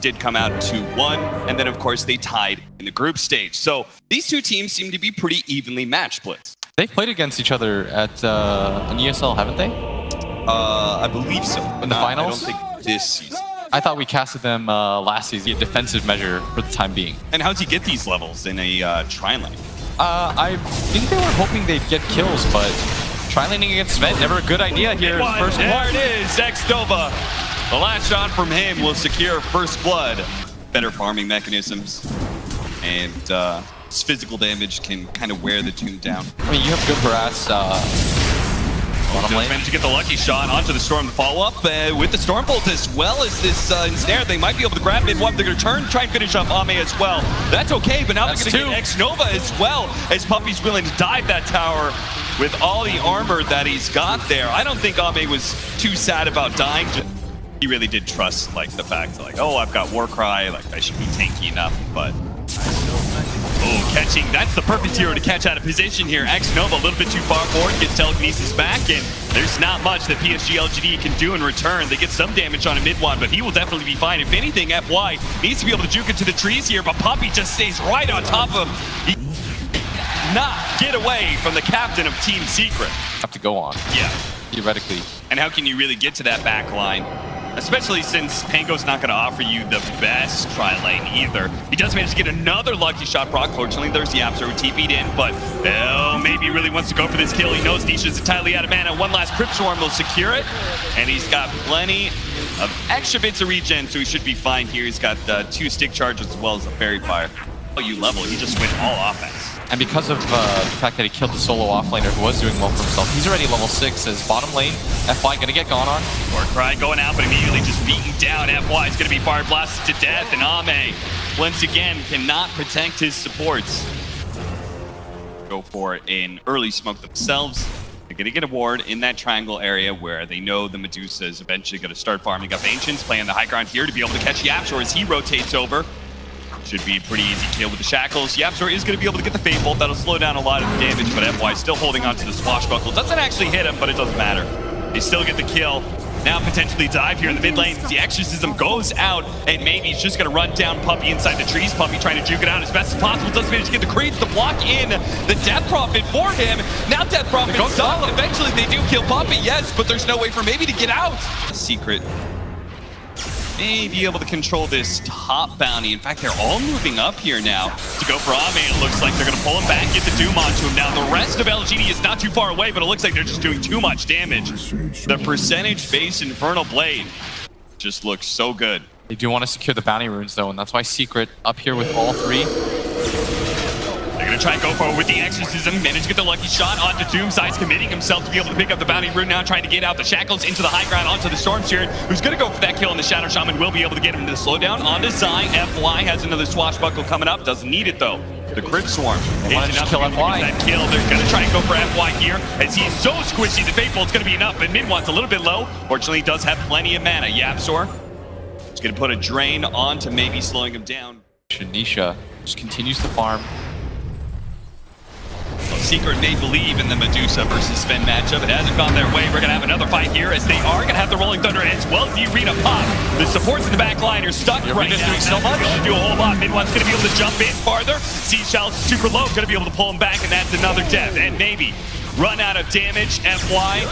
did come out 2-1, and then of course they tied in the group stage. So these two teams seem to be pretty evenly matched, Blitz. They've played against each other at an ESL, haven't they? I believe so. In the finals? I don't think this season. I thought we casted them last season, a defensive measure for the time being. And how'd you get these levels in a tri-lane? I think they were hoping they'd get kills, but tri-laning against Sven, never a good idea here. First there it is, Xnova. The last shot from him will secure first blood. Better farming mechanisms, and his physical damage can kind of wear the Doom down. I mean, you have good harass. Managed to get the lucky shot onto the Storm to follow up with the Stormbolt as well as this ensnare. They might be able to grab mid-1. They're going to turn, try and finish off Ame as well. That's okay, but now they're going to get Xnova as well, as Puppey's willing to dive that tower with all the armor that he's got there. I don't think Ame was too sad about dying. He really did trust like the fact like, oh, I've got Warcry, like I should be tanky enough, but oh, catching, that's the perfect hero to catch out of position here. Xnova a little bit too far forward, gets telekinesis back, and there's not much that PSG.LGD can do in return. They get some damage on a mid-1, but he will definitely be fine. If anything, FY needs to be able to juke into the trees here, but Puppey just stays right on top of him. Not get away from the captain of Team Secret. Have to go on. Yeah. Theoretically. And how can you really get to that back line? Especially since Pango's not going to offer you the best tri-lane either. He does manage to get another lucky shot proc. Fortunately, there's the Absol who TP'd in, but maybe he really wants to go for this kill. He knows Nisha's entirely out of mana. One last Crypt Swarm will secure it, and he's got plenty of extra bits of regen, so he should be fine here. He's got 2 stick charges as well as a Fairy Fire. Oh, you level, he just went all offense. And because of the fact that he killed the solo offlaner who was doing well for himself, he's already level 6 as bottom lane. FY gonna get gone on. Warcry going out, but immediately just beaten down. FY is gonna be fire blasted to death, and Ame, once again, cannot protect his supports. Go for an early smoke themselves. They're gonna get a ward in that triangle area where they know the Medusa is eventually gonna start farming up Ancients, playing the high ground here to be able to catch Yapzor as he rotates over. Should be a pretty easy kill with the Shackles. Yapzor is going to be able to get the Fate Bolt. That'll slow down a lot of the damage, but FY still holding on to the Swashbuckle. Doesn't actually hit him, but it doesn't matter. They still get the kill. Now potentially dive here in the mid lane. The Exorcism goes out, and maybe he's just going to run down Puppey inside the trees. Puppey trying to juke it out as best as possible. Doesn't manage to get the creeps to block in the Death Prophet for him. Now Death Prophet goes up. Eventually they do kill Puppey, yes, but there's no way for maybe to get out. Secret may be able to control this top bounty. In fact, they're all moving up here now to go for Ame. It looks like they're going to pull him back, get the Doom onto him. Now, the rest of LGD is not too far away, but it looks like they're just doing too much damage. The percentage-based Infernal Blade just looks so good. They do want to secure the bounty runes, though, and that's why Secret up here with all 3. They're going to try and go forward with the Exorcism. Manage to get the lucky shot onto Doomside's committing himself to be able to pick up the bounty rune. Now trying to get out the Shackles into the high ground onto the Storm Spirit, who's going to go for that kill, and the Shadow Shaman will be able to get him to the slowdown onto Zai. FY has another Swashbuckle coming up. Doesn't need it, though. The Crypt Swarm is enough to kill FY. That kill. They're going to try and go for FY here, as he's so squishy. The Fate Bolt's going to be enough, but mid-one's a little bit low. Fortunately, he does have plenty of mana. Yapzor is going to put a drain on to maybe slowing him down. Nisha just continues to farm. Secret may believe in the Medusa versus Sven matchup. It hasn't gone their way. We're going to have another fight here, as they are going to have the Rolling Thunder as well as the Arena Pop. The supports in the back line are stuck right now. Doing so much. Going to do a whole lot. Mid-one's going to be able to jump in farther. Seashell's super low. Going to be able to pull him back, and that's another death. And maybe run out of damage. FY.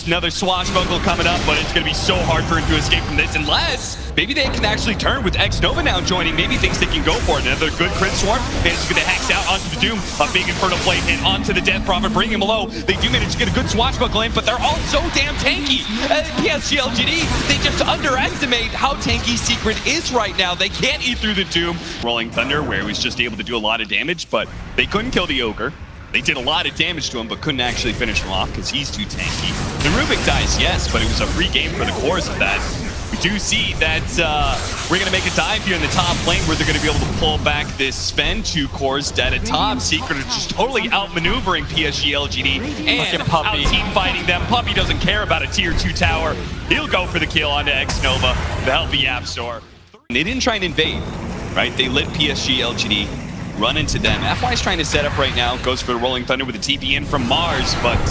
Another Swashbuckle coming up, but it's going to be so hard for him to escape from this, unless maybe they can actually turn with Xnova now joining. Maybe thinks they can go for it. Another good Crypt Swarm. Manages to get the Hex out onto the Doom. A big Infernal Blade and onto the Death Prophet, bringing him low. They do manage to get a good Swashbuckle in, but they're all so damn tanky. PSG.LGD, they just underestimate how tanky Secret is right now. They can't eat through the Doom. Rolling Thunder, where he was just able to do a lot of damage, but they couldn't kill the Ogre. They did a lot of damage to him, but couldn't actually finish him off because he's too tanky. The Rubik dice, yes, but it was a free game for the cores of that. We do see that we're going to make a dive here in the top lane where they're going to be able to pull back this Sven. 2 cores dead at top. Secret are just totally outmaneuvering PSG.LGD and out-team fighting them. Puppey doesn't care about a tier 2 tower. He'll go for the kill onto Xnova to help the Yapzor. They didn't try and invade, right? They let PSG.LGD run into them. FY's trying to set up right now, goes for the Rolling Thunder with a TP in from Mars, but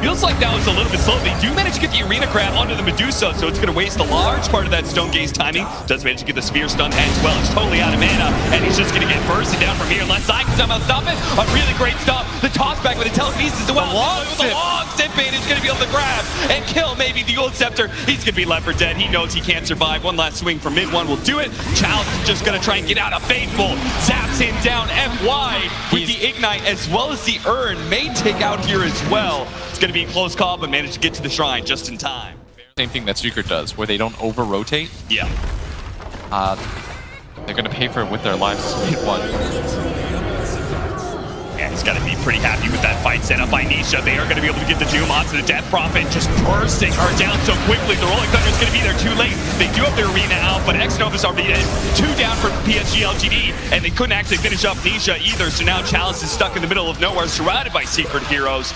Feels like that was a little bit slow. They do manage to get the arena crab onto the Medusa, so it's going to waste a large part of that Stone Gaze timing. Does manage to get the spear stun as well. He's totally out of mana, and he's just going to get bursted down from here. Unless I can somehow stop it. A really great stop. The toss back with the telekinesis as well. The long zip bait is going to be able to grab and kill maybe the Gold Scepter. He's going to be left for dead. He knows he can't survive. One last swing from mid one will do it. Chalice is just going to try and get out of Faithful. Zaps him down. FY with the Ignite as well as the Urn may take out here as well. It's going to be a close call, but managed to get to the shrine just in time. Same thing that Secret does, where they don't over-rotate. Yeah. They're going to pay for it with their lives as mid one. Yeah, he's got to be pretty happy with that fight set up by Nisha. They are going to be able to get the Doom onto the Death Prophet, just bursting her down so quickly. The Rolling Thunder is going to be there too late. They do have their arena out, but X-Nova's are dead. 2 down for PSG.LGD, and they couldn't actually finish up Nisha either, so now Chalice is stuck in the middle of nowhere, surrounded by Secret heroes.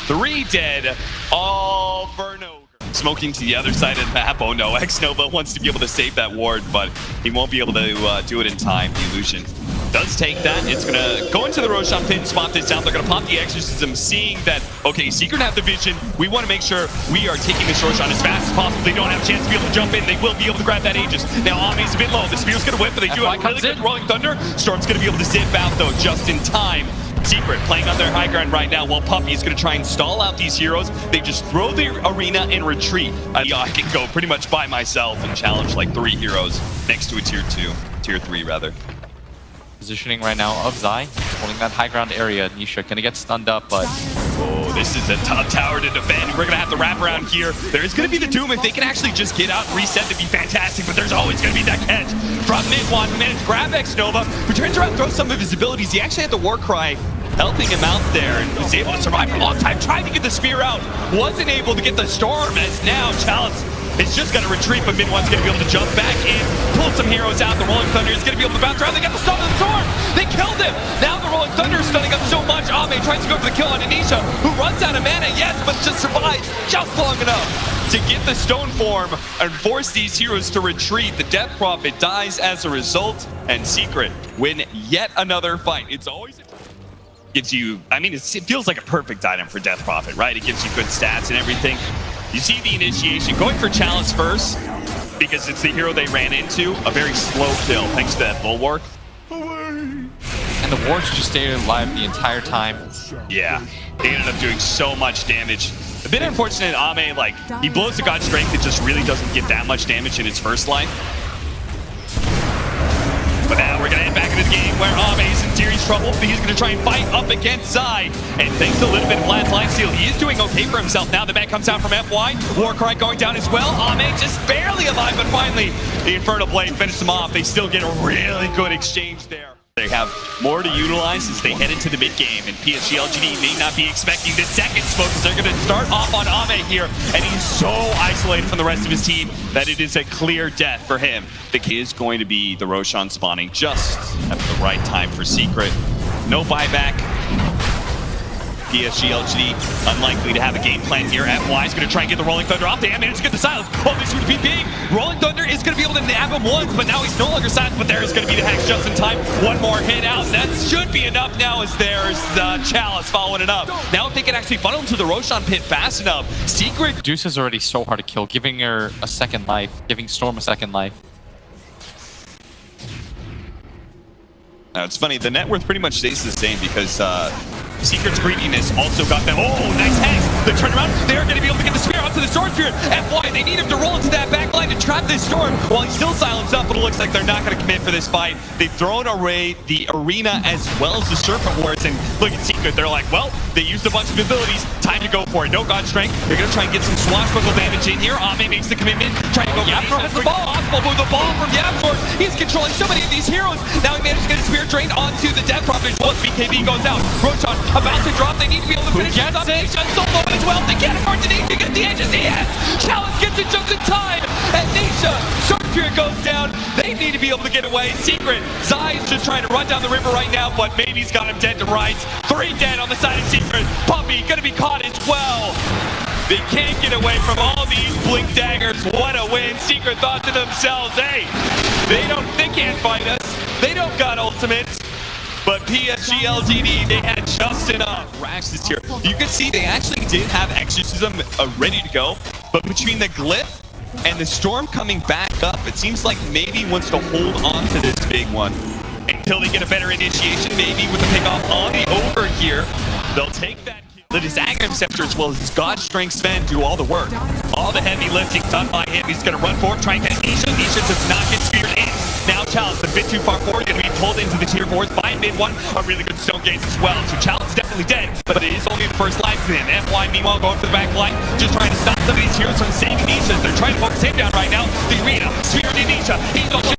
3 dead, all for no. Smoking to the other side of the map. Oh no, X-Nova wants to be able to save that ward, but he won't be able to do it in time. The illusion does take that. It's going to go into the Roshan pit and spot this out. They're going to pop the Exorcism, seeing that, okay, Secret have the vision. We want to make sure we are taking this Roshan as fast as possible. They don't have a chance to be able to jump in. They will be able to grab that Aegis. Now, Ame's a bit low. The Spear's going to whip, but they do have a really good Rolling Thunder. Storm's going to be able to zip out, though, just in time. Secret playing on their high ground right now, while Puppey is going to try and stall out these heroes. They just throw the arena and retreat. I can go pretty much by myself and challenge like 3 heroes next to a tier 3 rather. Positioning right now of Zai, holding that high ground area. Nisha gonna get stunned up, but oh, this is a tough tower to defend. We're gonna have to wrap around here. There is gonna be the Doom. If they can actually just get out and reset, to be fantastic, but there's always gonna be that catch from mid one. Managed to grab X-Nova, who turns around and throws some of his abilities. He actually had the War Cry helping him out there, and was able to survive for a long time, trying to get the spear out. Wasn't able to get the Storm, as now Chalice is just going to retreat, but mid one's going to be able to jump back in, pull some heroes out. The Rolling Thunder is going to be able to bounce around. They got the stun of the Storm. They killed him. Now the Rolling Thunder is stunning up so much. Ame tries to go for the kill on Anisha, who runs out of mana, yes, but just survives just long enough to get the Stone Form and force these heroes to retreat. The Death Prophet dies as a result, and Secret win yet another fight. It's always gives you, I mean, it feels like a perfect item for Death Prophet, right? It gives you good stats and everything. You see the initiation going for Chalice first, because it's the hero they ran into. A very slow kill thanks to that Bulwark. And the wards just stayed alive the entire time. Yeah, they ended up doing so much damage. A bit unfortunate, Ame, like, he blows the God Strength, it just really doesn't get that much damage in its first life. But now we're going to head back into the game where Ame is in serious trouble. He's going to try and fight up against Zai. And thanks to a little bit of Vlad's lifesteal, he is doing okay for himself now. The back comes out from FY. Warcry going down as well. Ame just barely alive, but finally the Infernal Blade finished him off. They still get a really good exchange there. They have more to utilize as they head into the mid-game, and PSG.LGD may not be expecting the second smoke, because they're going to start off on Ame here, and he's so isolated from the rest of his team that it is a clear death for him. The key is going to be the Roshan spawning just at the right time for Secret. No buyback. PSG.LGD unlikely to have a game plan here. FY is going to try and get the Rolling Thunder off. They managed to get the silence. Oh, this would be big. Rolling Thunder is going to be able to nab him once, but now he's no longer silenced. But there is going to be the Hex just in time. One more hit out. That should be enough now, as there's Chalice following it up. Now if they can actually funnel into the Roshan pit fast enough, Secret... Medusa is already so hard to kill, giving her a second life, giving Storm a second life. Now it's funny, the net worth pretty much stays the same, because Secret's greediness also got them. Oh, nice Hex. The turnaround. They're going to be able to get the spear onto the Storm Spirit. FY, they need him to roll into that back line to trap this Storm while he's still silenced up, but it looks like they're not going to commit for this fight. They've thrown away the arena as well as the Serpent Wards, and look at Secret. They're like, well, they used a bunch of abilities. Time to go for it. No God Strength. They're going to try and get some swashbuckle damage in here. Ame makes the commitment. Trying to go Yaptor has the ball. Possible with the ball from Yaptor. He's controlling so many of these heroes. Now he managed to get his spear drained onto the Death Prophet. Once BKB goes out, Roshan about to drop. They need to be able to finish this up. Nisha solo as well. They can't afford to need to get the edges. Yes! Chalice gets it just in time. And Nisha, Sharpshooter goes down. They need to be able to get away. Secret. Zai's just trying to run down the river right now, but maybe he's got him dead to rights. 3 dead on the side of Secret. Puppey gonna be caught as well. They can't get away from all these blink daggers. What a win. Secret thought to themselves, hey, they can't fight us. They don't got ultimates. but PSG.LGD, they had just enough. Rax this tier. You can see they actually did have Exorcism ready to go, but between the Glyph and the Storm coming back up, it seems like maybe he wants to hold on to this big one until they get a better initiation, maybe with the pickoff on the over here. They'll take that. Let his Aggro Scepter as well as his God Strength Sven do all the work. All the heavy lifting done by him. He's going to run forward, try and catch Nisha. Nisha does not get speared in. Now Chalice a bit too far forward, going to be pulled into the tier 4s by mid-1. A really good stone gaze as well. So Chalice is definitely dead, but it is only the first life for him. FY meanwhile going for the back line, just trying to stop some of these heroes from saving Nisha. They're trying to focus him down right now. The arena, speared in Nisha. He's also